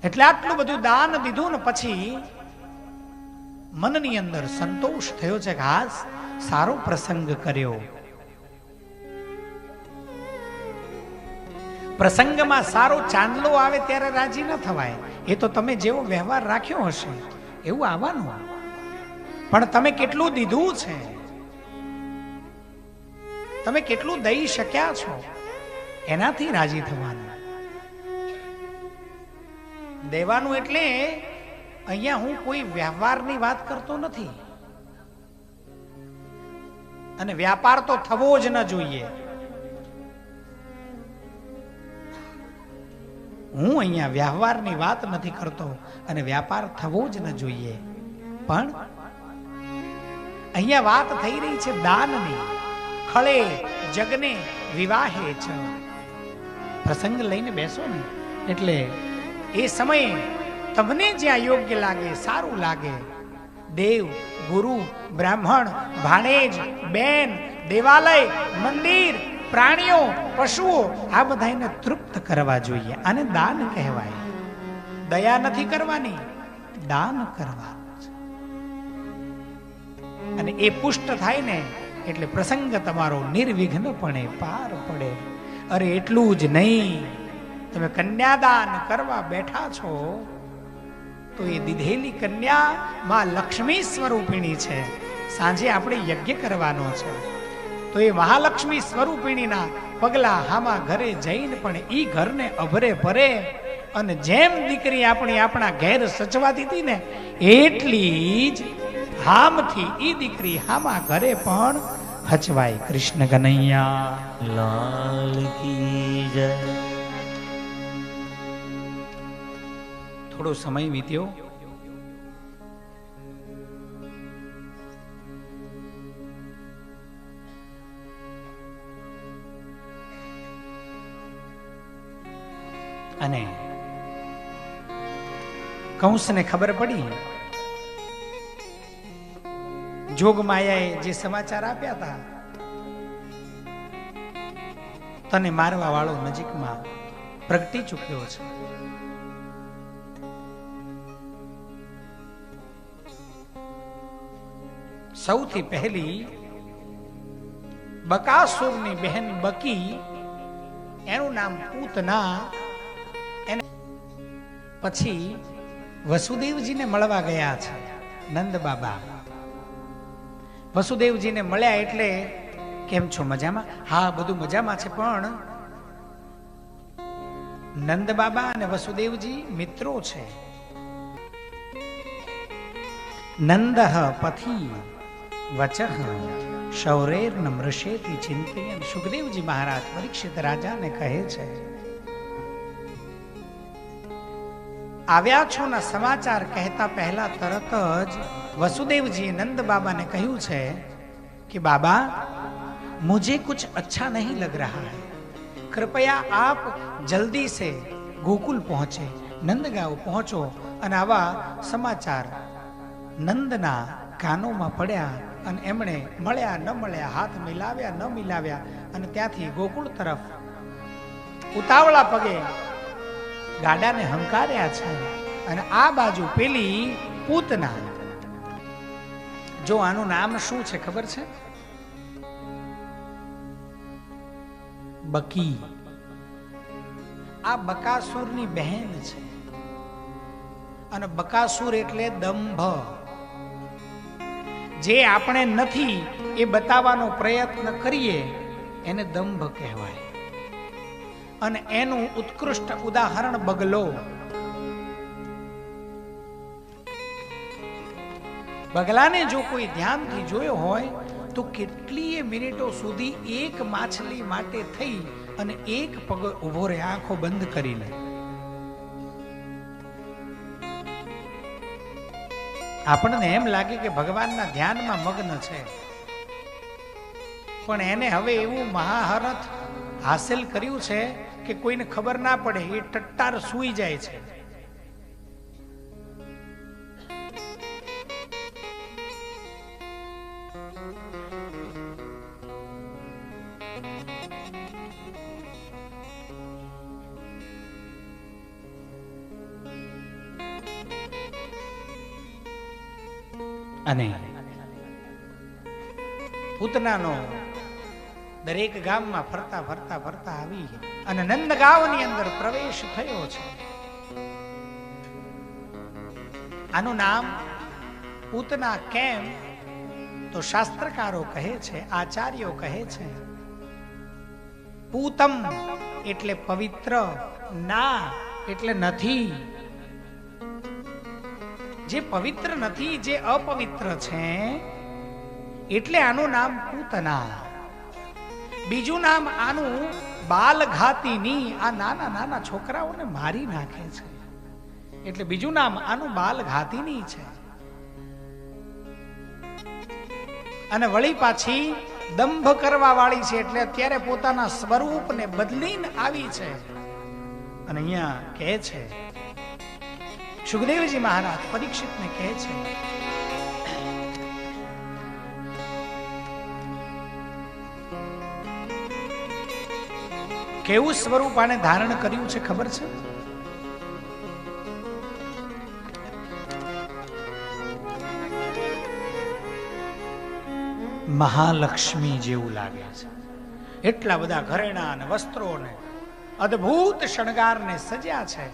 એટલે આટલું બધું દાન દીધું ને પછી મનની અંદર સંતોષ થયો છે કે આ સારો પ્રસંગ કર્યો. પ્રસંગમાં સારો ચાંદલો આવે ત્યારે રાજી ન થવાય. એ તો તમે જેવો વ્યવહાર રાખ્યો હશે એવું આવવાનું. પણ તમે કેટલું દીધું છે, તમે કેટલું દઈ શક્યા છો, એનાથી રાજી થવાનું. દેવાનું એટલે અહીંયા હું કોઈ વ્યવહારની વાત કરતો નથી, અને વ્યાપાર તો થવો જ ન જોઈએ. હું અહીંયા વ્યવહારની વાત નથી કરતો અને વ્યાપાર થવો જ ન જોઈએ. પણ અહીંયા વાત થઈ રહી છે દાનની. ખળે જગને વિવાહે છે. પ્રસંગ લઈને બેસો ને એટલે એ સમયે તમને જ્યાં યોગ્ય લાગે, સારું લાગે, દેવ, ગુરુ, બ્રાહ્મણ, ભાણેજ, બેન, દેવાલય, મંદિર, પ્રાણીઓ, પશુઓ, આ બધાને તૃપ્ત કરવા જોઈએ. આને દાન કહેવાય. દયા નથી કરવાની, દાન કરવાનું છે. અને એ પુષ્ટ થાય ને એટલે પ્રસંગ તમારો નિર્વિઘ્નપણે પાર પડે. અરે એટલું જ નહીં, તમે કન્યાદાન કરવા બેઠા છો તો એ દીધેલી કન્યા માં લક્ષ્મી સ્વરૂપિણી છે. સાંજે આપણે યજ્ઞ કરવાનો છે તો એ મહાલક્ષ્મી સ્વરૂપિણીના પગલા હામા ઘરે જઈને પણ ઈ ઘરને અભરે ભરે. અને જેમ દીકરી આપણી આપણા ઘેર સચવાતી હતી ને એટલી જ હામથી ઈ દીકરી હામા ઘરે પણ હચવાય. કૃષ્ણ કનૈયા લાલ કી જય. થોડો સમય વીત્યો. અને કંસને ખબર પડી, જોગમાયાએ જે સમાચાર આપ્યા હતા, તને મારવા વાળો નજીકમાં પ્રગટી ચૂક્યો છે. સૌથી પહેલી બકાસુરની બહેન બકી, એનું નામ પૂતના. એને પછી વસુદેવજીને મળવા ગયા છે નંદ બાબા. વસુદેવજીને મળ્યા એટલે કેમ છો, મજામાં? હા, બધું મજામાં છે. પણ નંદ બાબા અને વસુદેવજી મિત્રો છે. નંદઃ પથી વચઃ શૌરેર નમ્રશેતિ ચિંતયન. સુખદેવજી મહારાજ પરીક્ષિત રાજાને કહે છે, આવ્યા છો ના સમાચાર કહેતા પહેલા તરત જ વસુદેવજીએ નંદ બાબાને કહ્યું છે कि बाबा मुझे कुछ अच्छा नहीं लग रहा है, कृपया आप जल्दी से गोकुल पहुंचे, नंदगांव पहुंचो. અને આવા સમાચાર નંદના કાનોમાં પડ્યા અને એમણે મળ્યા ન મળ્યા, હાથ મિલાવ્યા ન મિલાવ્યા, અને ત્યાંથી ગોકુળ તરફ ઉતાવળા પગે ગાડાને હંકાર્યા છે. અને આ બાજુ પેલી પૂતના, જો આનું નામ શું છે ખબર છે? બકી. આ બકાસુરની બહેન છે. અને બકાસુર એટલે દંભ. જે આપણે નથી એ બતાવવાનો પ્રયત્ન કરીએ એને દંભ કહેવાય. અને એનું ઉત્કૃષ્ટ ઉદાહરણ બગલો. બગલાને જો કોઈ ધ્યાનથી જોયો હોય તો કેટલીય મિનિટો સુધી એક માછલી માટે થઈ અને એક પગ ઉભો રહે, આંખો બંધ કરીને. આપણને એમ લાગે કે ભગવાનના ધ્યાનમાં મગ્ન છે, પણ એને હવે એવું મહારથ હાસિલ કર્યું છે કે કોઈને ખબર ના પડે, એ ટટ્ટાર સૂઈ જાય છે. અને પૂતનાનો દરેક ગામમાં ફરતા ફરતા ફરતા આવી અને નંદગાંવની અંદર પ્રવેશ થયો છે. આનું નામ પૂતના કેમ? તો શાસ્ત્રકારો કહે છે, આચાર્યો કહે છે, પૂતમ એટલે પવિત્ર, ના એટલે નથી. જે પવિત્ર નથી, જે અપવિત્ર છે, એટલે આનું નામ પૂતના. બીજું નામ આનું બાલઘાતીની. આ નાના નાના છોકરાઓને મારી નાખે છે, એટલે બીજું નામ આનું બાલઘાતીની છે. અને વળી પાછી દંભ કરવા વાળી છે, એટલે અત્યારે પોતાના સ્વરૂપને બદલીને આવી છે. અને અહીંયા કહે છે, સુખદેવજી મહારાજ પરીક્ષિતને કહે છે, કેવું સ્વરૂપ આને ધારણ કર્યું છે ખબર છે? મહાલક્ષ્મી જેવું લાગે છે. એટલા બધા ઘરેણા અને વસ્ત્રો ને અદ્ભુત શણગારને સજ્યા છે.